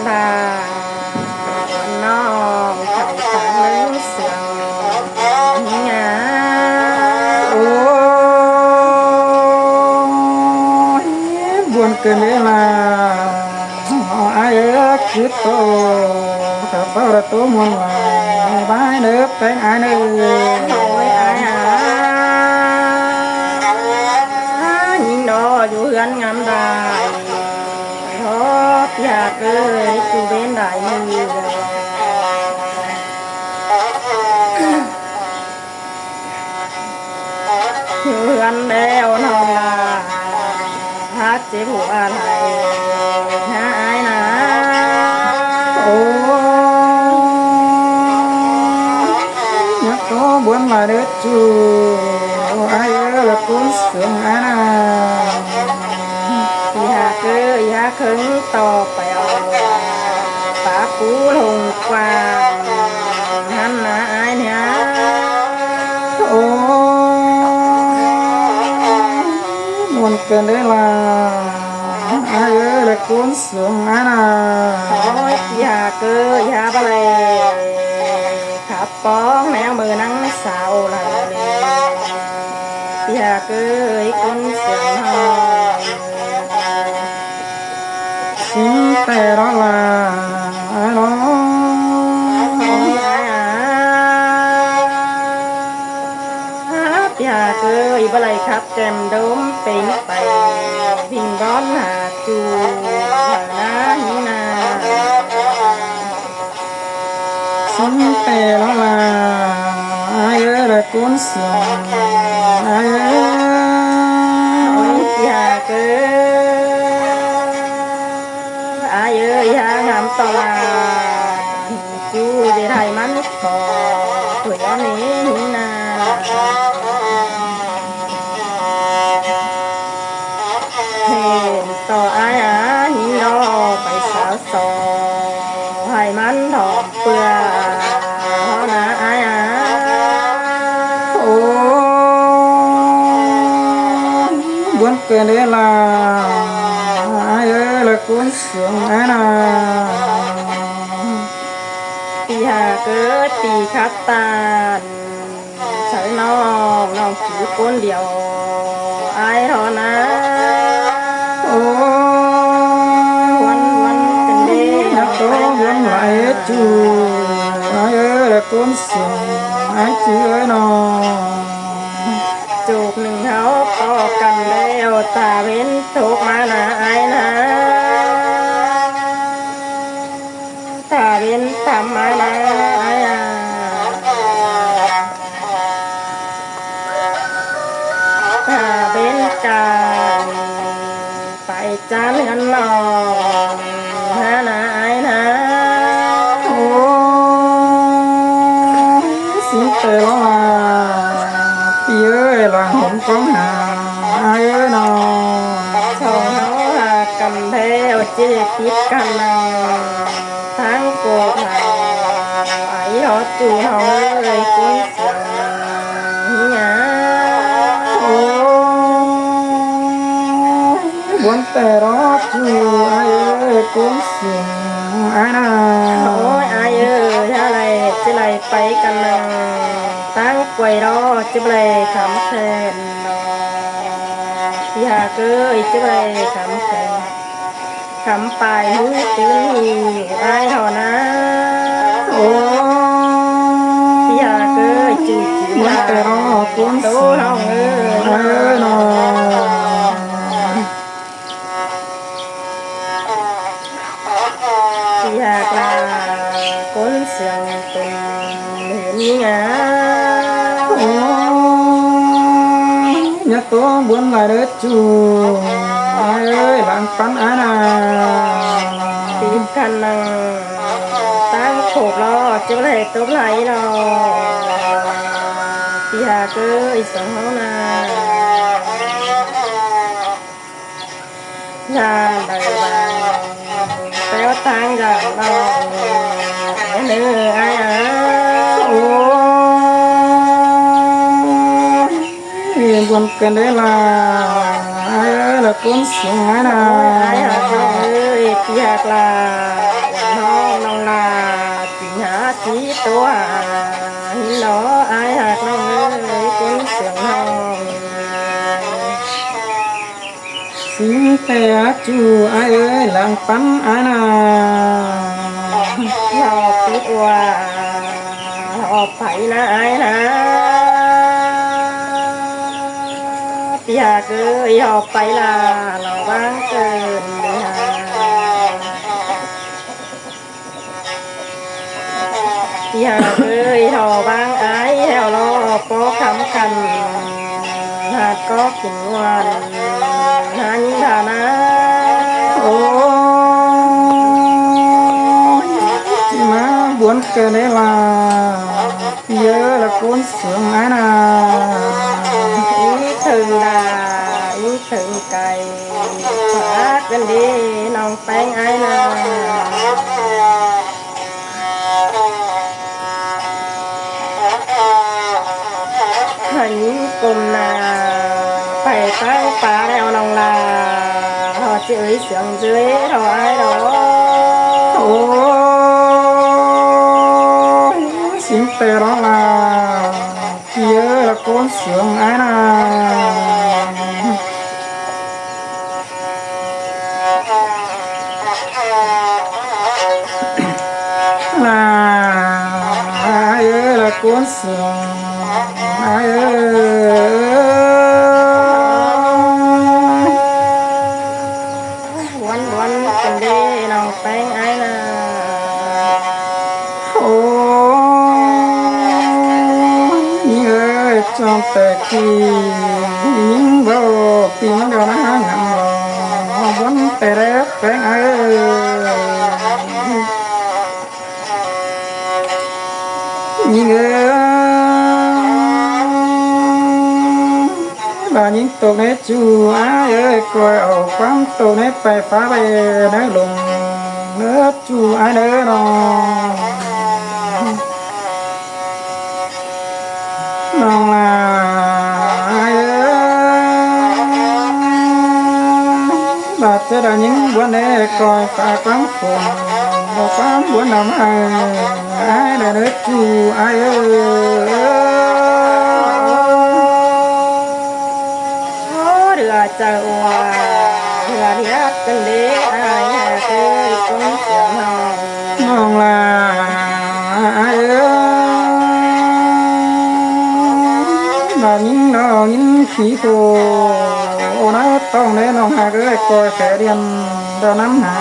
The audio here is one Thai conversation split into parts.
ลาน้องไข่สางเลื้องเสียงงาโอ้ยบุญเกินเวลาไอ้คิดโตถ้าเฝ้าตัวมันไว้บ้านเด้อเป็นไอ้เด้อโอ้ยยิงดออยู่เฮือนงามได้ทอดอยากเอ้ยจูเว้นได้มืออยู่เฮือนแล้วนอนลาฮักเจ็บหัวอะไรนะไอ้นะโอ้ยนักโตบุญมาเด้อจูไอ้ละคุณเสียงไอ้นะอยากเอ้ยอยากขึ้นต่อไปเอาปาปูลงกวางหันนะไอ้เนี่ยโอ้มวนเกินได้ละไอ้ละคุณเสียงไอ้นะโอ้ยอยากเอ้ยอยากอะไรขับป้องแนวมือนั่งสาวเลยอยากเอ้ยคนเสียงหอสิงแต่รอลาโอ้อยากเอ้ยบ่ไรครับแกมดมเป็นไปวิ่งร้อนหาจูหาหินาสิงแต่รอลาไอ้ละคุณเสียงไอ้อยากเอ้ยอยากงามตลาจูจะได้มันขอตัวนี้นาเห็นต่ออาหินดอไปสาวสอให้มันถอมเปลือนะโอ้บุญเกินได้ละไอ้ละคุณเสียงไอ้นะปีหาเกิดปีคับตาใช้น้องผีคนเดียวไอ้เท่านะโอ้วันกันเดีนักโตบุญไหลจูไอ้ละคุณเสียงไอ้จื้อน้องจูบหนึ่งเขาพอกันแล้วตาเว้นทุกมานะไอ้นะตาเว้นทำมานะไอ้ตาเว้นกันไปจานกันลองฮะนะไอ้นะโอ้สิงแต่ละปีเอ้ยหลังผมก้องหาไอ้น้องสองเขาหากันแท้จิตติดกันทั้งโกรธไอ้หอจูเขาเลยกุ้งเสียงหยาโอ้บนแต่รอจูไอ้กุ้งเสียงไอ้นะโอ้ยไอ้อะไรจะไรไปกันตั้งกวยรอจะไรคำแทนอยากจะไรคำแทนคำปลายหูตื้อไอ้หอนะโอ้อยากจีบนแต่รอกุ้งโตเสียน้องงไอ้น้องอยากลาคนเสียงเป็นเห็นงาโอ้ยตัวบุญไหลเด้อจูไอ้หลังปันไอ้นะตีกันตั้งโขบรอจะไรตัวไหลรออยากสองเขานางานใดแต่ว่าตั้งกันเราเนื้อไอ้โอ้ยบุญกันได้ละไอ้ละคุณเสียงไอ้นะไอ้อยากลา ตัวหินหนออายหักน้องเอ้ยคนเสียงน้อง สิงแต่จูไอเอ้ยหลังปั้นอานา เราปิดว่าออกไปนะอายนะพี่หากเอ้ยออกไปล่ะเราบ้างเกินเลยฮะพี่หากเอ้ยทอบ้างอายแถวรอก็คำคันหาดก็กินวันหันฐานะ โอ้ยจิมาบวนเกินได้ลาเยอะละคนเสียงอานา อีถึงดาอีถึงไก่ฝากกันดีน้องแป้งไอ้นาหันกลมนาไปตั้งป่าแล้วน้องลาทอจื้อเสียงจื้อทอไอ้ดอ โอ้ยสิงแต่ร้องลาเยอะละคนเสียงอานา ลาเอ้ยละกวนเสียงเอ้ย วันวันกันดีน้องแป้งไอ้นา โอ้ยนี่เอ้ยจอมแต่กี้ยิงบ่ปีมันเดียวนะงามบ่วันแต่แรกแปลงเอ้ยนี่เอ้ย bà những tổ nét chú ai ơi coi ở quán tổ nét phải phá bề nơi lùng nước chú ai nữa nó nó là ai ơi bà sẽ là những bữa nay coi phá quán phùng một quán bữa nào ai là nước chú ai ơiเรือเจ้าเรือที่รักกันเด้อายหาเคยคุ้นเสียงน้อง non là ai ơi mà những khí phù nó tông đấy nó hà cái coi khẽ điên đó nắm hà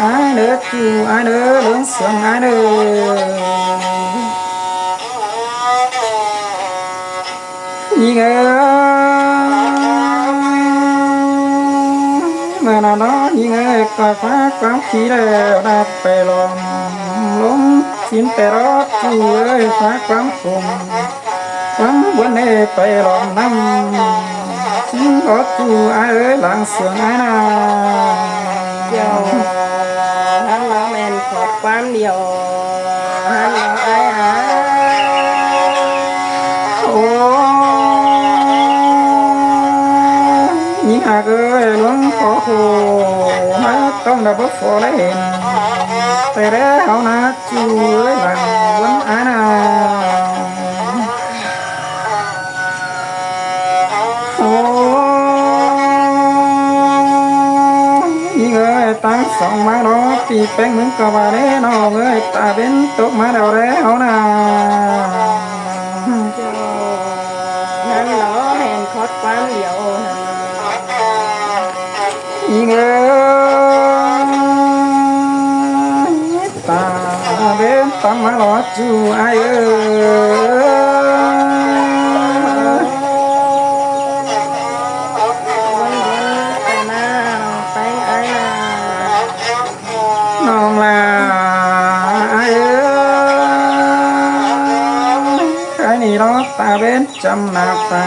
ai nữa chú ai nữa lớn sướng ai nữa gì mà nào đó như nghe coi phá quán khí đều đạp bè lòm lốm xin tè đó chú ơi phá quán cùng quán bữa nay bè lòm năm xin có chú ai ơi làng sườn ai nào เดียวหันล้อแมนขอบความเดียวหันล้อไอ้หา ô những hà ơi luôn khó khổ má tông đã bớt phổ lấy hình tại đấy hậu na chú ơi làng quán ai nào người ta sống má đó thì bén mướn cờ bà đấy nó người ta bên tốt má đầu đấy hậu nào เจ้าหันล้อแมนขอบความเดียวหัน người ta bên tâm má đó chú ai ơi วันแต่หน้าน้องแป้งไอ้นา น้องลาไอ้เอ้ยใครนี่รอตาเป็นจำหน้าตา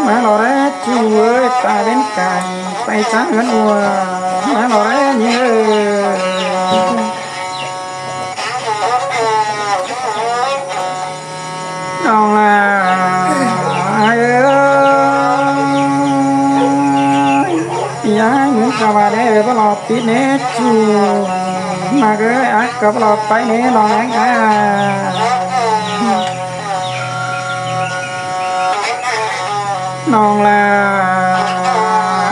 มาหล่อแร่จูเอ้ยตาเป็นไก่ไปจ้าเงินอัวมาหล่อแร่นี่เอ้ยน้องลาไอ้เอ้ย ยายเหมือนกับว่าได้ตลอดปีเนจู mà cái ác cặp lọt phải nè lòng anh non là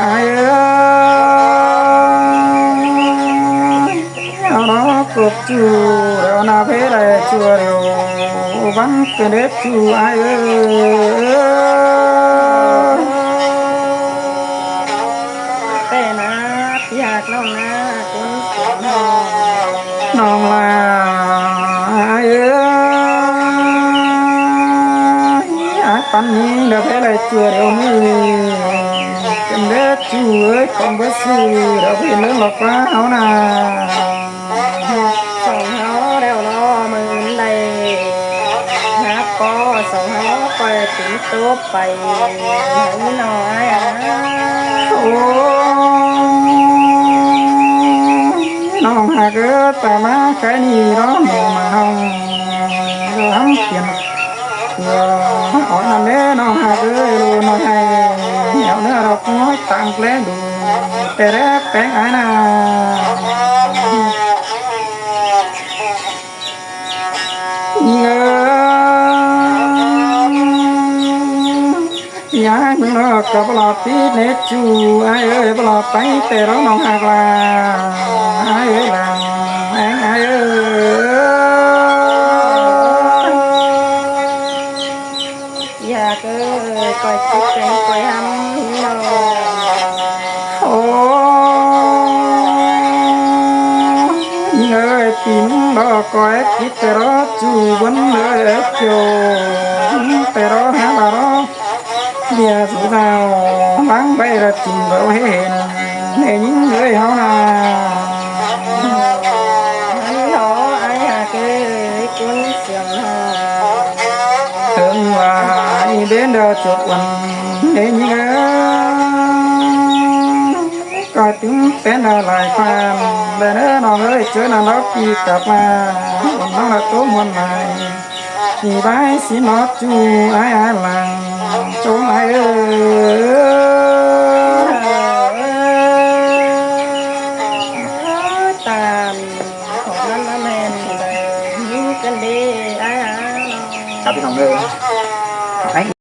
ai ơi nó cột chú rồi nào thế này chùa đều bắn cái nếp chú ai ơi แต่นะอยากน้องนะคุณเสียงน้อง non là ai ơi ác bắn nhìn được thế này chùa đều mưa cái nếp chú ơi không có sự đâu bị lớn lọt quá áo nào ส่งเฮาแล้วรอมือใดฮักก็ส่งเฮาไปถึงโต๊ะไปให้น้อยอ่ะ non hà cứ ta má cái gì đó mà không lắm tiền hỏi là lẽ non hà cứ luôn nói hay hiểu nữa đâu nói tặng lẽ đủ để đấy cái ai nào giá những nó có bao tí nét chú ai ơi bao tay tè đó non hạt là ai ơi là ai ơi อยากก่อยคิดแกงก่อยทำน้อง ô những ơi tìm đó coi kít tè đó chú vẫn ơi chiều tè đó hả bà đó bia rủ rào bán bay ra tìm vợ hẹn để những người hao nào ฮันโหลไอ้หาคุณเสียงน้อง thường lại đến đó chụp quần để những coi tiếng tên là lại phan để nó ơi chứ là nó kỳ cặp mà nó là tốt muôn này thì bái xin nó chú ai ai làng chỗ ai ơi ตามของนั้นนะแม่นยิ่งกันดีไอ้หาน้อง ครับพี่น้องเด้อ